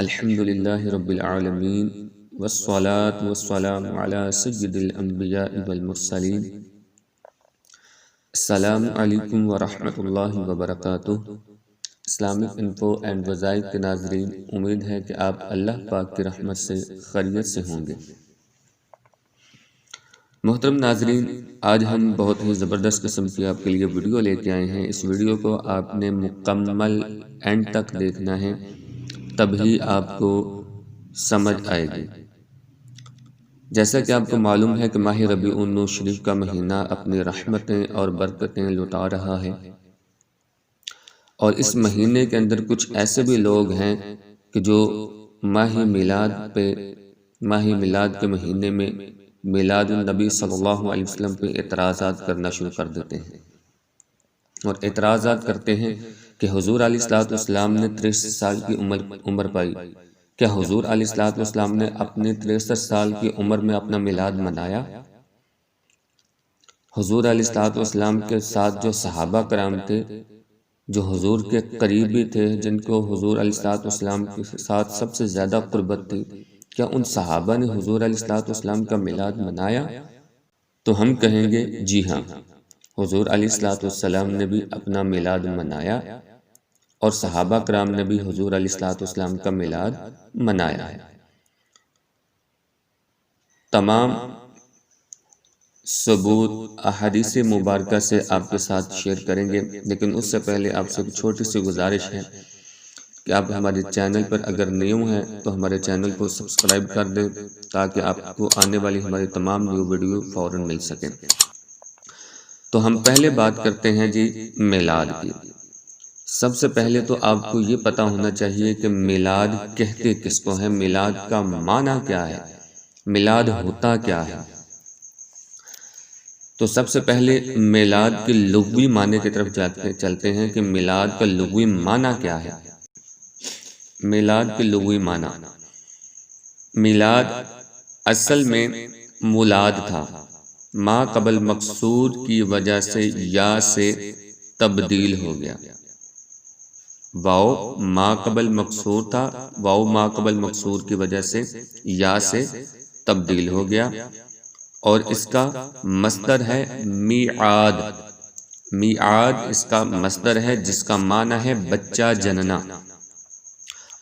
الحمد للہ رب العالمین والصلاة والسلام علی سید الانبیاء والمرسلین۔ السلام علیکم ورحمۃ اللہ وبرکاتہ۔ اسلامک انفو اینڈ وظائف کے ناظرین، امید ہے کہ آپ اللہ پاک کی رحمت سے خیریت سے ہوں گے۔ محترم ناظرین، آج ہم بہت ہی زبردست قسم کی آپ کے لیے ویڈیو لے کے آئے ہیں۔ اس ویڈیو کو آپ نے مکمل اینڈ تک دیکھنا ہے، تبھی آپ کو سمجھ آئے گی۔ جیسا کہ آپ کو معلوم ہے کہ ماہ ربیع النور شریف کا مہینہ اپنی رحمتیں اور برکتیں لٹا رہا ہے، اور اس مہینے کے اندر کچھ ایسے بھی لوگ ہیں کہ جو ماہ میلاد کے مہینے میں میلاد النبی صلی اللہ علیہ وسلم پہ اعتراضات کرنا شروع کر دیتے ہیں، اور اعتراضات کرتے ہیں کہ حضور علیہ السلام نے 63 سال کی عمر پائی، کیا حضور علیہ السلام نے اپنے 63 سال کی عمر میں اپنا میلاد منایا؟ حضور علیہ السلام کے ساتھ جو صحابہ کرام تھے، جو حضور کے قریبی تھے، جن کو حضور علیہ السلام کے ساتھ سب سے زیادہ قربت تھی، کیا ان صحابہ نے حضور علیہ السلام کا میلاد منایا؟ تو ہم کہیں گے جی ہاں، حضور علیہ السلام نے بھی اپنا میلاد منایا، اور صحابہ کرام نے بھی حضور علیہ السلام کا میلاد منایا ہے۔ تمام ثبوت احادیث مبارکہ سے آپ کے ساتھ شیئر کریں گے، لیکن اس سے پہلے آپ سے ایک چھوٹی سی گزارش ہے کہ آپ ہمارے چینل پر اگر نیو ہیں تو ہمارے چینل کو سبسکرائب کر دیں، تاکہ آپ کو آنے والی ہماری تمام نیو ویڈیو فوراً مل سکیں۔ تو ہم پہلے بات کرتے ہیں جی میلاد کی۔ سب سے پہلے تو آپ کو یہ پتا ہونا چاہیے کہ میلاد کہتے کس کو ہیں، میلاد کا معنی کیا ہے، میلاد ہوتا کیا ہے۔ تو سب سے پہلے میلاد کے لغوی معنی کی طرف چلتے ہیں کہ میلاد کا لغوی معنی کیا ہے۔ میلاد کے لغوی معنی، میلاد اصل میں مولاد تھا، ما قبل مقصور کی وجہ سے یا سے تبدیل ہو گیا۔ واو ما قبل مقصور تھا، واو ما قبل مقصور کی وجہ سے یا سے تبدیل ہو گیا، اور اس کا مصدر ہے میعاد۔ میعاد اس کا مصدر ہے، جس کا معنی ہے بچہ جننا،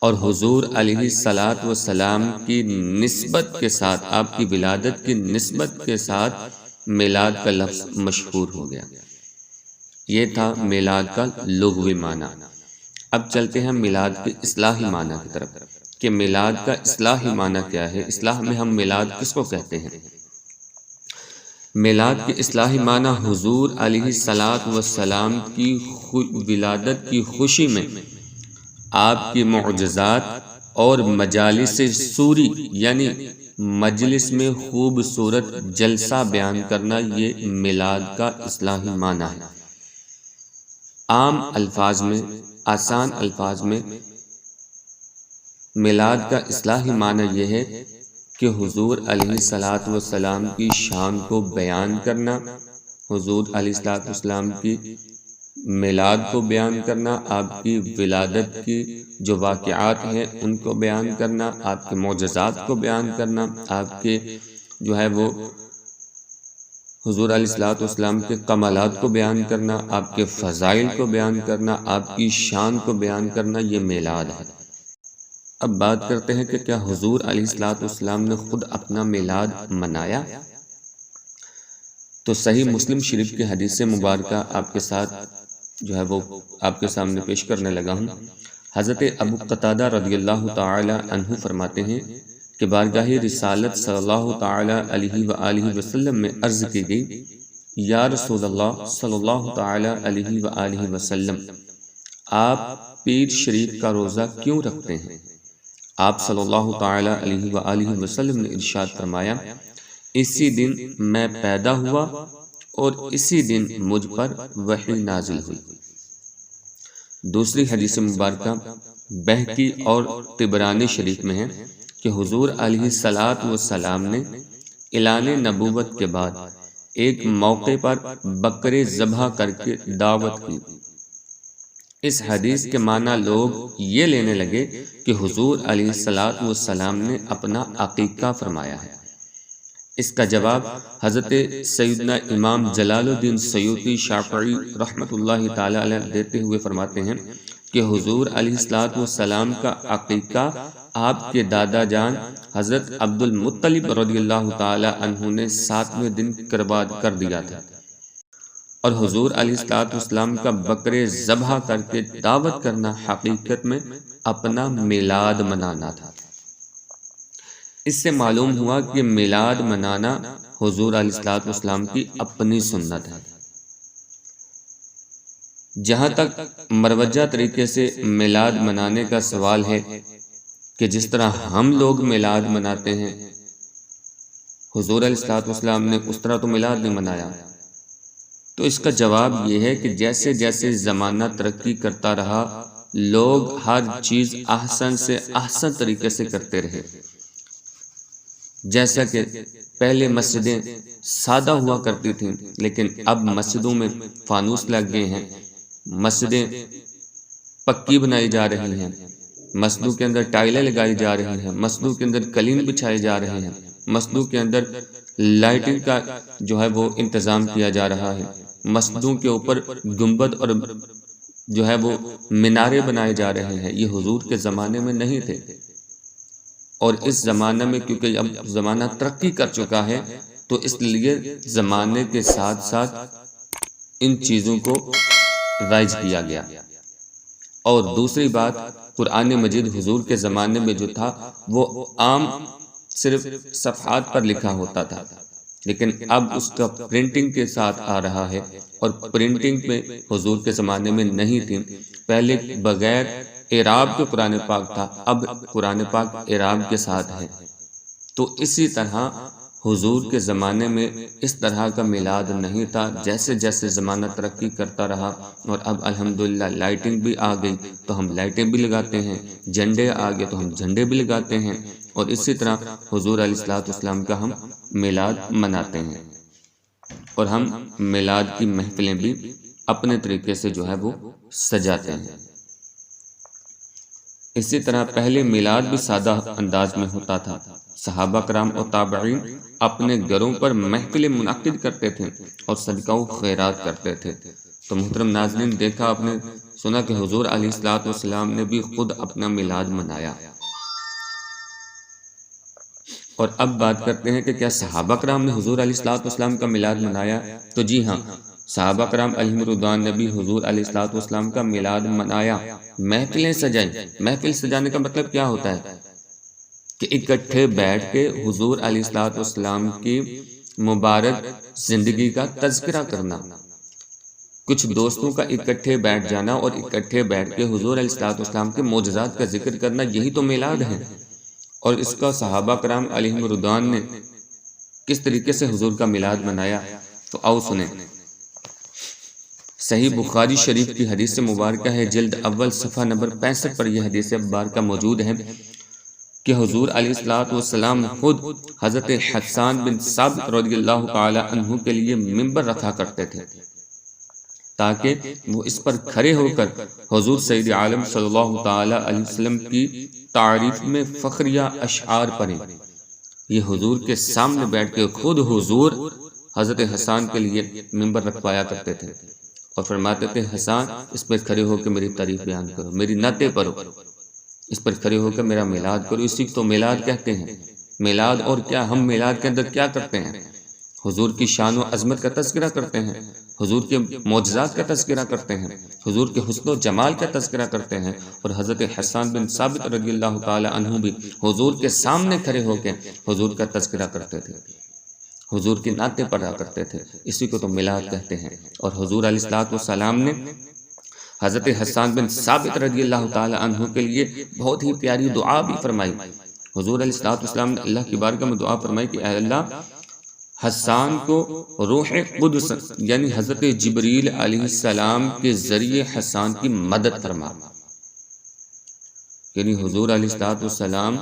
اور حضور علیہ السلام کی نسبت کے ساتھ، آپ کی ولادت کی نسبت کے ساتھ میلاد کا لفظ مشہور ہو گیا۔ یہ تھا میلاد کا لغوی معنی۔ اب چلتے ہیں میلاد کے اصطلاحی معنی کی طرف کہ میلاد کا اصطلاحی معنی کیا ہے۔ اصطلاح میں ہم میلاد کس کو کہتے ہیں؟ میلاد کے اصطلاحی معنی حضور علیہ السلام کی ولادت کی خوشی میں آپ کی معجزات اور مجالس سوری یعنی مجلس میں خوبصورت جلسہ بیان کرنا، یہ میلاد کا اصطلاحی معنی ہے۔ عام الفاظ میں، آسان الفاظ میں میلاد کا اصطلاحی معنی یہ ہے کہ حضور علیہ السلام کی شان کو بیان کرنا، حضور علیہ السلام کی میلاد کو بیان کرنا، آپ کی ولادت کی جو واقعات ہیں ان کو بیان کرنا، آپ کے معجزات کو بیان کرنا، آپ کے جو ہے وہ حضور علیہ السلام کے کمالات کو بیان کرنا، آپ کے فضائل کو بیان کرنا، آپ کی شان کو بیان کرنا، یہ میلاد ہے۔ اب بات کرتے ہیں کہ کیا حضور علیہ السلام نے خود اپنا میلاد منایا؟ تو صحیح مسلم شریف کی حدیث مبارکہ آپ کے ساتھ جو ہے وہ آپ کے سامنے پیش کرنے لگا ہوں۔ حضرت ابو قتادہ رضی اللہ تعالی عنہ فرماتے ہیں کہ بارگاہ رسالت صلی اللہ تعالی علیہ وآلہ وسلم میں عرض کی گئی، یا رسول اللہ صلی اللہ تعالی علیہ وآلہ وسلم، آپ پیر شریف کا روزہ کیوں رکھتے ہیں؟ آپ صلی اللہ تعالی علیہ وآلہ وسلم نے ارشاد فرمایا، اسی دن میں پیدا ہوا اور اسی دن مجھ پر وحی نازل ہوئی۔ دوسری حدیث مبارکہ بہقی اور طبرانی شریف میں ہے کہ حضور علیہ السلام نے اعلان نبوت کے بعد ایک موقع پر بکرے ذبح کر کے دعوت کی۔ اس حدیث کے معنی لوگ یہ لینے لگے کہ حضور علیہ الصلوۃ والسلام نے اپنا عقیقہ فرمایا ہے۔ اس کا جواب حضرت سیدنا امام جلال الدین سیوطی شافعی رحمۃ اللہ تعالی علیہ دیتے ہوئے فرماتے ہیں کہ حضور علیہ الصلوۃ والسلام کا عقیقہ آپ کے دادا جان حضرت عبد المطلب رضی اللہ تعالی عنہ نے 7ویں دن کر دیا تھا، اور حضور علیہ الصلوۃ والسلام کا بکرے ذبح کر کے دعوت کرنا حقیقت میں اپنا میلاد منانا تھا۔ اس سے معلوم ہوا کہ میلاد منانا حضور علیہ الصلوۃ والسلام کی اپنی سنت ہے۔ جہاں تک مروجہ طریقے سے میلاد منانے کا سوال ہے کہ جس طرح ہم لوگ میلاد مناتے ہیں، حضور علیہ الصلوۃ والسلام نے اس طرح تو میلاد نہیں منایا، تو اس کا جواب یہ ہے کہ جیسے جیسے زمانہ ترقی کرتا رہا، لوگ ہر چیز احسن سے احسن طریقے سے کرتے رہے۔ جیسا کہ پہلے مسجدیں سادہ ہوا کرتی تھیں، لیکن اب مسجدوں میں فانوس لگ گئے ہیں، مسجدیں پکی بنائی جا رہی ہیں، مسجدوں کے اندر ٹائلیں لگائی جا رہی ہیں، مسجدوں کے اندر قلین بچھائے جا رہے ہیں، مسجدوں کے اندر لائٹنگ کا جو ہے وہ انتظام کیا جا رہا ہے، مسجدوں کے اوپر گنبد اور جو ہے وہ مینارے بنائے جا رہے ہیں۔ یہ حضور کے زمانے میں نہیں تھے، اور اس زمانے میں کیونکہ اب زمانہ ترقی کر چکا ہے تو اس لیے زمانے کے ساتھ ساتھ ان چیزوں کو رائج کیا گیا۔ اور دوسری بات، قرآن مجید حضور کے زمانے میں جو تھا وہ عام صرف صفحات پر لکھا ہوتا تھا، لیکن اب اس کا پرنٹنگ کے ساتھ آ رہا ہے، اور پرنٹنگ میں حضور کے زمانے میں نہیں تھی۔ پہلے بغیر اعراب کے قرآن پاک تھا، اب قرآن پاک اعراب کے ساتھ ہے۔ تو اسی طرح حضور کے زمانے میں اس طرح کا میلاد نہیں تھا۔ جیسے جیسے زمانہ ترقی کرتا رہا اور اب الحمدللہ لائٹنگ بھی آ گئی تو ہم لائٹیں بھی لگاتے ہیں، جھنڈے آ گئے تو ہم جھنڈے بھی لگاتے ہیں، اور اسی طرح حضور علیہ الصلوۃ والسلام کا ہم میلاد مناتے ہیں، اور ہم میلاد کی محفلیں بھی اپنے طریقے سے جو ہے وہ سجاتے ہیں۔ اسی طرح پہلے میلاد بھی سادہ انداز میں ہوتا تھا۔ صحابہ کرام اور تابعین اپنے گھروں پر محفلیں منعقد کرتے تھے اور صدقہ و خیرات کرتے تھے۔ تو محترم ناظرین، دیکھا آپ نے، سنا کہ حضور علیہ الصلوۃ والسلام نے بھی خود اپنا میلاد منایا۔ اور اب بات کرتے ہیں کہ کیا صحابہ کرام نے حضور علیہ الصلوۃ والسلام کا میلاد منایا؟ تو جی ہاں، صحابہ کرام علیہم رضوان نے بھی حضور علیہ الصلوۃ والسلام کا میلاد منایا، محفلیں سجائیں۔ محفل سجانے کا مطلب کیا ہوتا ہے؟ کہ اکٹھے بیٹھ کے حضور علیہ الصلوۃ والسلام کی مبارک زندگی کا تذکرہ کرنا، کچھ دوستوں کا اکٹھے بیٹھ جانا اور اکٹھے بیٹھ کے حضور علیہ الصلوۃ والسلام کے معجزات کا ذکر کرنا، یہی تو میلاد ہے۔ اور اس کا صحابہ کرام علیہم رضوان نے کس طریقے سے حضور کا میلاد منایا، تو آؤ سنیں۔ صحیح بخاری شریف کی حدیث مبارکہ ہے، جلد اول صفحہ نمبر 65 پر یہ حدیث مبارکہ موجود ہے کہ حضور علیہ الصلوۃ والسلام خود حضرت حسان بن ثابت رضی اللہ تعالی عنہ کے لیے منبر رکھا کرتے تھے تاکہ وہ اس پر کھڑے ہو کر حضور سید عالم صلی اللہ تعالی علیہ وسلم کی تعریف میں فخریہ اشعار پڑھیں۔ یہ حضور کے سامنے بیٹھ کے خود حضور حضرت حسان کے لیے منبر رکھوایا کرتے تھے اور فرماتے تھے، حسان اس پر کھڑے ہو کے میری تعریف بیان کرو، میری نعتیں پڑھو، اس پر کھڑے ہو کے میرا میلاد کرو۔ اسی کو تو میلاد کہتے ہیں۔ میلاد اور کیا، ہم میلاد کے اندر کیا کرتے ہیں؟ حضور کی شان و عظمت کا تذکرہ کرتے ہیں، حضور کے معجزات کا تذکرہ کرتے ہیں، حضور کے حسن و جمال کا تذکرہ کرتے ہیں۔ اور حضرت حسان بن ثابت رضی اللہ تعالی عنہ بھی حضور کے سامنے کھڑے ہو کے حضور کا تذکرہ کرتے تھے، حضور کی نعتیں پڑھا کرتے تھے۔ اسی کو تو میلاد کہتے ہیں۔ اور حضور علیہ الصلوۃ والسلام نے حضرت حسان بن ثابت رضی اللہ تعالی عنہ کے لیے بہت ہی پیاری دعا بھی فرمائی۔ حضور علیہ الصلوۃ والسلام نے اللہ کی بارگاہ میں دعا فرمائی کہ اے اللہ، حسان کو روح قدس یعنی حضرت جبریل علیہ السلام کے ذریعے حسان کی مدد فرما۔ یعنی حضور علیہ الصلوۃ والسلام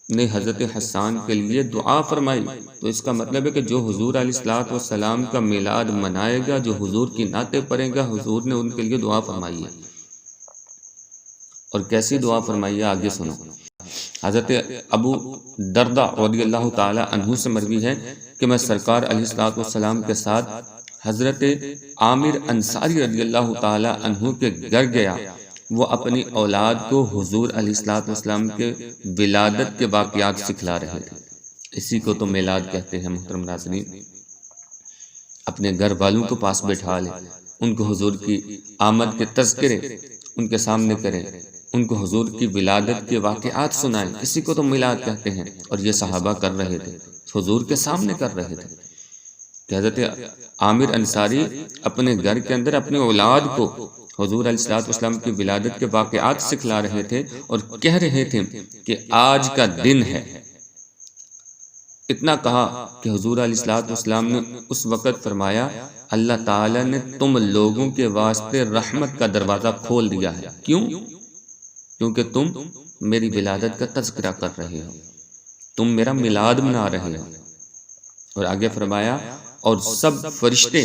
نے حضرت حسان کے لیے دعا فرمائی، تو اس کا مطلب ہے کہ جو حضور علیہ الصلوۃ والسلام کا میلاد منائے گا، جو حضور کی نعتیں پڑھے گا، حضور نے ان کے لیے دعا فرمائی ہے۔ اور کیسی دعا فرمائی آگے سنو۔ حضرت ابو دردہ رضی اللہ تعالی عنہ سے مروی ہے کہ میں سرکار علیہ السلام کے ساتھ حضرت عامر انصاری رضی اللہ تعالی عنہ کے گھر گیا۔ وہ اپنی اولاد کو حضور علیہ السلام کے ولادت کے واقعات سکھلا رہے تھے۔ اسی کو تو میلاد کہتے ہیں محترم ناظرین۔ اپنے گھر والوں کو پاس بٹھا لیں، ان کو حضور کی آمد کے تذکرے ان کے سامنے کریں، ان کو حضور کی ولادت کے واقعات سنائیں، اسی کو تو میلاد کہتے ہیں۔ اور یہ صحابہ کر رہے تھے، حضور کے سامنے کر رہے تھے کہ حضرت عامر انصاری اپنے گھر کے اندر اپنی اولاد کو حضور علیہ السلام کی ولادت کے واقعات سکھلا رہے تھے اور کہہ رہے تھے کہ آج کا دن ہے۔ اتنا کہا کہ حضور علیہ السلام نے اس وقت فرمایا اللہ تعالیٰ نے تم لوگوں کے واسطے رحمت کا دروازہ کھول دیا ہے۔ کیوں؟ کیونکہ تم میری ولادت کا تذکرہ کر رہے ہو، تم میرا میلاد منا رہے ہو۔ اور آگے فرمایا اور سب فرشتے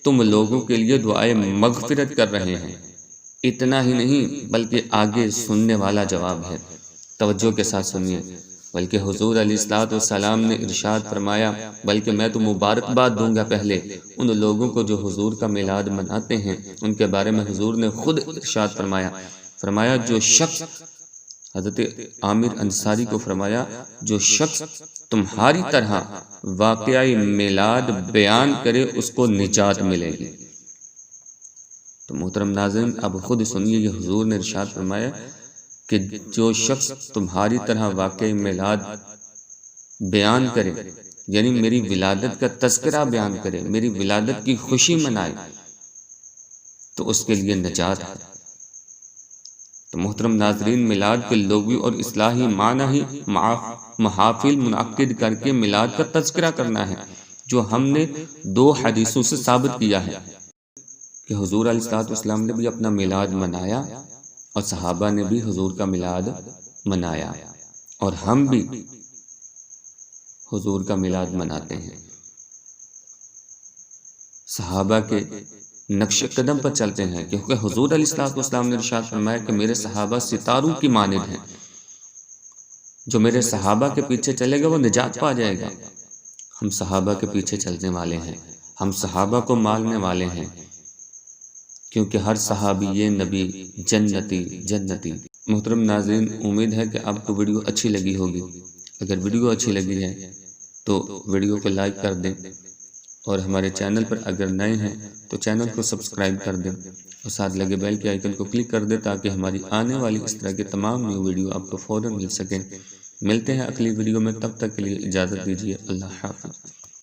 تم لوگوں کے لیے دعائے مغفرت کر رہے ہیں۔ اتنا ہی نہیں بلکہ آگے سننے والا جواب ہے، توجہ کے ساتھ سنیے۔ بلکہ حضور علیہ السلام نے ارشاد فرمایا بلکہ میں تو مبارکباد دوں گا پہلے ان لوگوں کو جو حضور کا میلاد مناتے ہیں۔ ان کے بارے میں حضور نے خود ارشاد فرمایا جو شخص، حضرت عامر انصاری کو فرمایا جو شخص تمہاری طرح واقعی میلاد بیان کرے اس کو نجات ملے گی۔ تو محترم ناظرین اب خود سنیے، یہ حضور نے ارشاد فرمایا کہ جو شخص تمہاری طرح واقعی میلاد بیان کرے، یعنی میری ولادت کا تذکرہ بیان کرے، میری ولادت کی خوشی منائے، تو اس کے لیے نجات ہے۔ تو محترم ناظرین میلاد کے لغوی اور اصطلاحی معنی ہی محافل منعقد کر کے میلاد کا تذکرہ کرنا ہے، جو ہم نے 2 حدیثوں سے ثابت کیا ہے کہ حضور علیہ السلام نے بھی اپنا میلاد منایا اور صحابہ نے بھی حضور کا میلاد منایا، اور ہم بھی حضور کا میلاد مناتے ہیں۔ صحابہ کے نقش قدم پر چلتے ہیں، کیونکہ حضور علیہ السلام نے ارشاد فرمایا کہ میرے صحابہ ستاروں کی مانند ہیں، جو میرے صحابہ کے پیچھے چلے گا وہ نجات پا جائے گا۔ ہم صحابہ کے پیچھے چلنے والے ہیں، ہم صحابہ کو ماننے والے ہیں، کیونکہ ہر صحابی یہ نبی جنتی جنتی۔ محترم ناظرین امید ہے کہ آپ کو ویڈیو اچھی لگی ہوگی۔ اگر ویڈیو اچھی لگی ہے تو ویڈیو کو لائک کر دیں، اور ہمارے چینل پر اگر نئے ہیں تو چینل کو سبسکرائب کر دیں اور ساتھ لگے بیل کے آئیکن کو کلک کر دیں تاکہ ہماری آنے والی اس طرح کے تمام نیو ویڈیو آپ کو فوراً مل سکیں۔ ملتے ہیں اگلی ویڈیو میں، تب تک کے لیے اجازت دیجیے، اللہ حافظ۔